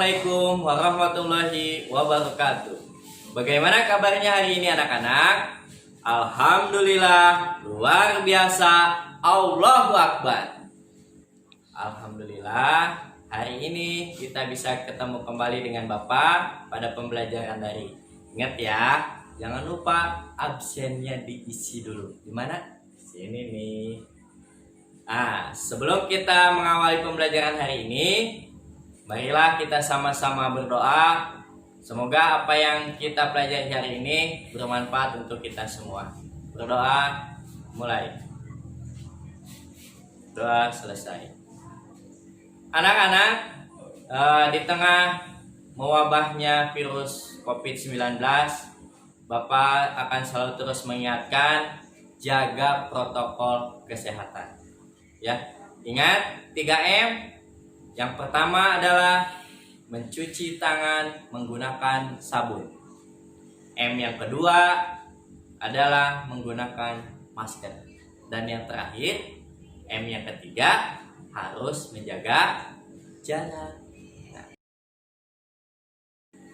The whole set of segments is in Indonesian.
Assalamualaikum warahmatullahi wabarakatuh. Bagaimana kabarnya hari ini anak-anak? Alhamdulillah, luar biasa, Allahu Akbar. Alhamdulillah, hari ini kita bisa ketemu kembali dengan Bapak pada pembelajaran daring. Ingat ya, jangan lupa absennya diisi dulu. Di mana? Sini nih. Sebelum kita mengawali pembelajaran hari ini, marilah kita sama-sama berdoa. Semoga apa yang kita pelajari hari ini bermanfaat untuk kita semua. Berdoa, mulai. Doa selesai. Anak-anak, di tengah mewabahnya virus COVID-19, Bapak akan selalu terus mengingatkan jaga protokol kesehatan. Ya, ingat 3M. Yang pertama adalah mencuci tangan menggunakan sabun. M yang kedua adalah menggunakan masker. Dan yang terakhir, M yang ketiga, harus menjaga jarak.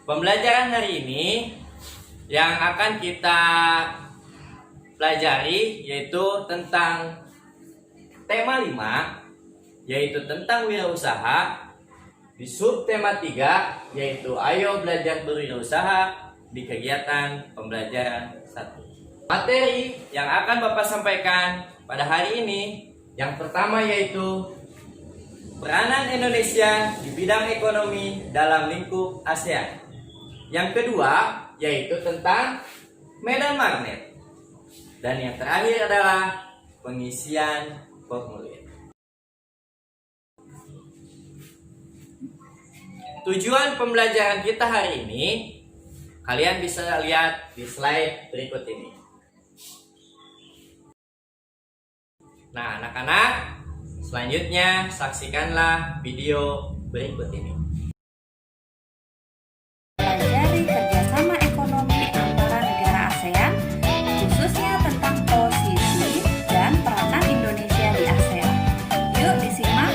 Pembelajaran hari ini yang akan kita pelajari yaitu tentang tema 5, yaitu tentang wirausaha. Di subtema 3, yaitu ayo belajar berwirausaha di kegiatan pembelajaran 1. Materi yang akan Bapak sampaikan pada hari ini, yang pertama yaitu peranan Indonesia di bidang ekonomi dalam lingkup ASEAN. Yang kedua yaitu tentang medan magnet. Dan yang terakhir adalah pengisian formulir. Tujuan pembelajaran kita hari ini, kalian bisa lihat di slide berikut ini. Nah, anak-anak, selanjutnya saksikanlah video berikut ini. Pelajari kerjasama ekonomi antara negara ASEAN, khususnya tentang posisi dan peranan Indonesia di ASEAN. Yuk disimak.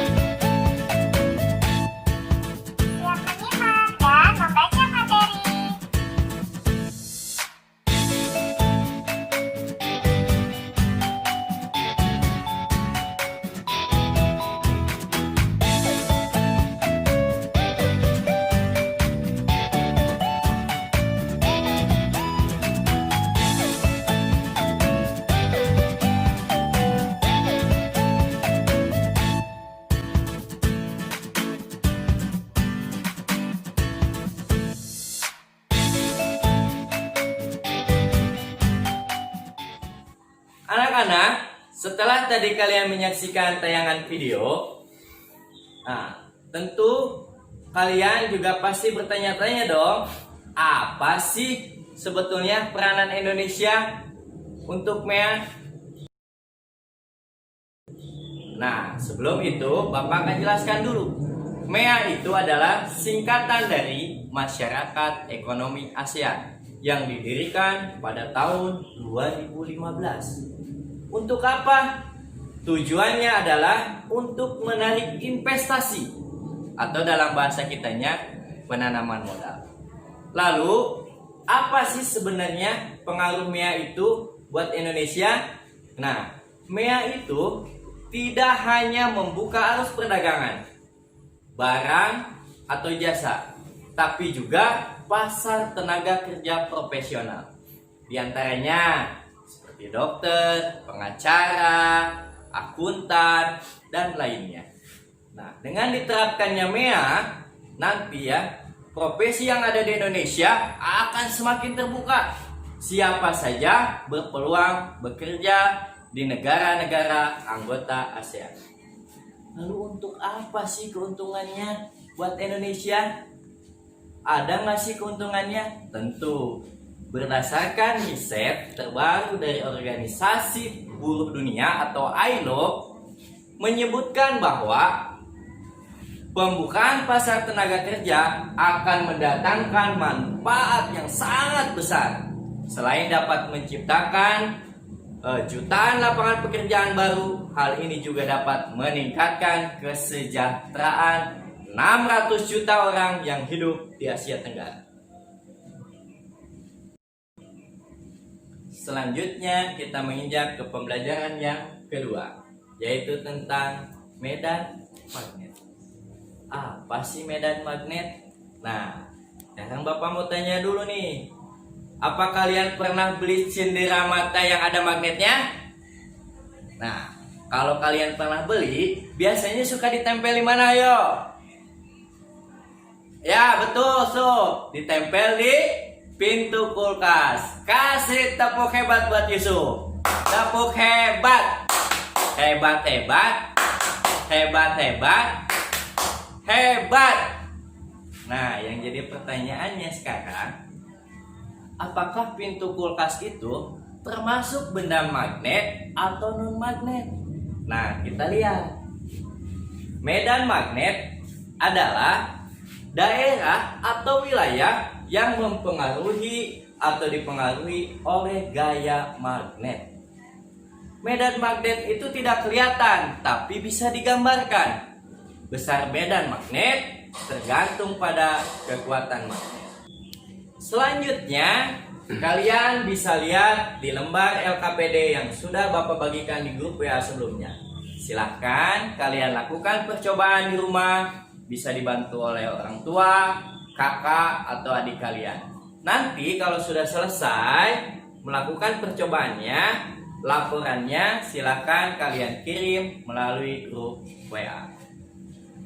Anak-anak, setelah tadi kalian menyaksikan tayangan video, tentu kalian juga pasti bertanya-tanya dong, apa sih sebetulnya peranan Indonesia untuk MEA? Nah, sebelum itu Bapak akan jelaskan dulu. MEA itu adalah singkatan dari Masyarakat Ekonomi ASEAN yang didirikan pada tahun 2015. Untuk apa? Tujuannya adalah untuk menarik investasi atau dalam bahasa kitanya penanaman modal. Lalu, apa sih sebenarnya pengaruh MEA itu buat Indonesia? Nah, MEA itu tidak hanya membuka arus perdagangan, barang atau jasa, tapi juga pasar tenaga kerja profesional. Di antaranya seperti dokter, pengacara, akuntan, dan lainnya. Nah, dengan diterapkannya MEA, nanti ya, profesi yang ada di Indonesia akan semakin terbuka. Siapa saja berpeluang bekerja di negara-negara anggota ASEAN. Lalu untuk apa sih keuntungannya buat Indonesia? Ada nggak sih keuntungannya? Tentu. Berdasarkan riset terbaru dari Organisasi Buruh Dunia atau ILO menyebutkan bahwa pembukaan pasar tenaga kerja akan mendatangkan manfaat yang sangat besar. Selain dapat menciptakan jutaan lapangan pekerjaan baru, hal ini juga dapat meningkatkan kesejahteraan 600 juta orang yang hidup di Asia Tenggara. Selanjutnya kita menginjak ke pembelajaran yang kedua, yaitu tentang medan magnet. Apa sih medan magnet? Nah, sekarang Bapak mau tanya dulu nih. Apa kalian pernah beli cendera mata yang ada magnetnya? Nah, kalau kalian pernah beli, biasanya suka ditempel di mana, yo? Ya, betul, ditempel di pintu kulkas. Kasih tepuk hebat buat Yusuf. Tepuk hebat. Hebat. Nah, yang jadi pertanyaannya sekarang, apakah pintu kulkas itu termasuk benda magnet atau non magnet? Nah, kita lihat. Medan magnet adalah daerah atau wilayah yang mempengaruhi atau dipengaruhi oleh gaya magnet. Medan magnet itu tidak kelihatan, tapi bisa digambarkan. Besar medan magnet tergantung pada kekuatan magnet. Selanjutnya, kalian bisa lihat di lembar LKPD yang sudah Bapak bagikan di grup WA sebelumnya. Silahkan kalian lakukan percobaan di rumah, bisa dibantu oleh orang tua, kakak, atau adik kalian. Nanti kalau sudah selesai melakukan percobaannya, laporannya silahkan kalian kirim melalui grup WA.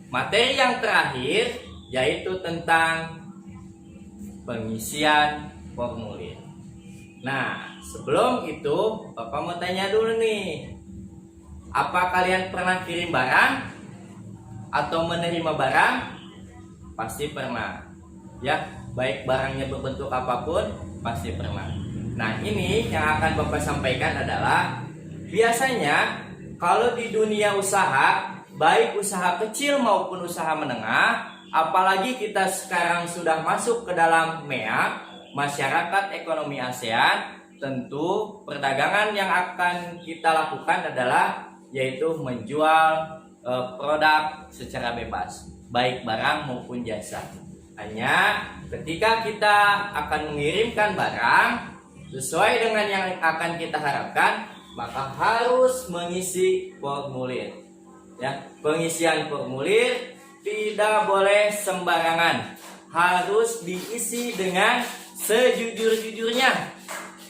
Materi yang terakhir yaitu tentang pengisian formulir. Nah, sebelum itu Bapak mau tanya dulu nih. Apa kalian pernah kirim barang atau menerima barang? Pasti pernah. Ya, baik barangnya berbentuk apapun, pasti pernah. Nah, ini yang akan Bapak sampaikan adalah biasanya kalau di dunia usaha, baik usaha kecil maupun usaha menengah, apalagi kita sekarang sudah masuk ke dalam MEA, Masyarakat Ekonomi ASEAN, tentu perdagangan yang akan kita lakukan adalah yaitu menjual produk secara bebas, baik barang maupun jasa. Hanya ketika kita akan mengirimkan barang sesuai dengan yang akan kita harapkan, maka harus mengisi formulir. Ya, pengisian formulir tidak boleh sembarangan, harus diisi dengan sejujur-jujurnya.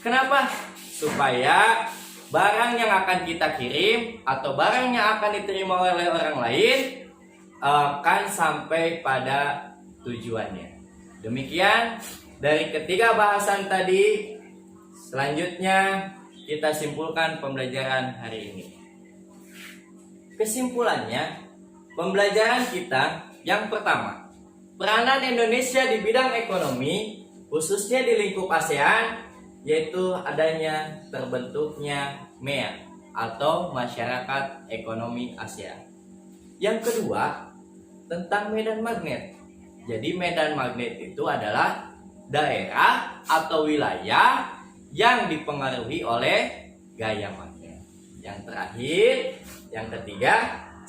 Kenapa? Supaya barang yang akan kita kirim atau barang yang akan diterima oleh orang lain akan sampai pada tujuannya. Demikian dari ketiga bahasan tadi. Selanjutnya kita simpulkan pembelajaran hari ini. Kesimpulannya, pembelajaran kita yang pertama, peranan Indonesia di bidang ekonomi, khususnya di lingkup ASEAN, yaitu adanya terbentuknya MEA atau Masyarakat Ekonomi ASEAN. Yang kedua, tentang medan magnet. Jadi medan magnet itu adalah daerah atau wilayah yang dipengaruhi oleh gaya magnet. Yang terakhir, yang ketiga,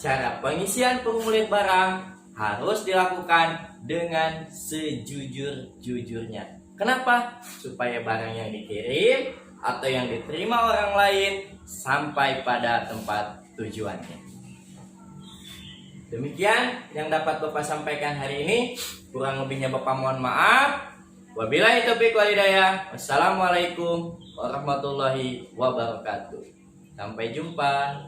cara pengisian formulir barang harus dilakukan dengan sejujur-jujurnya. Kenapa? Supaya barang yang dikirim atau yang diterima orang lain sampai pada tempat tujuannya. Demikian yang dapat Bapak sampaikan hari ini. Kurang lebihnya Bapak mohon maaf. Wabillahi taufiq wal hidayah. Wassalamualaikum warahmatullahi wabarakatuh. Sampai jumpa.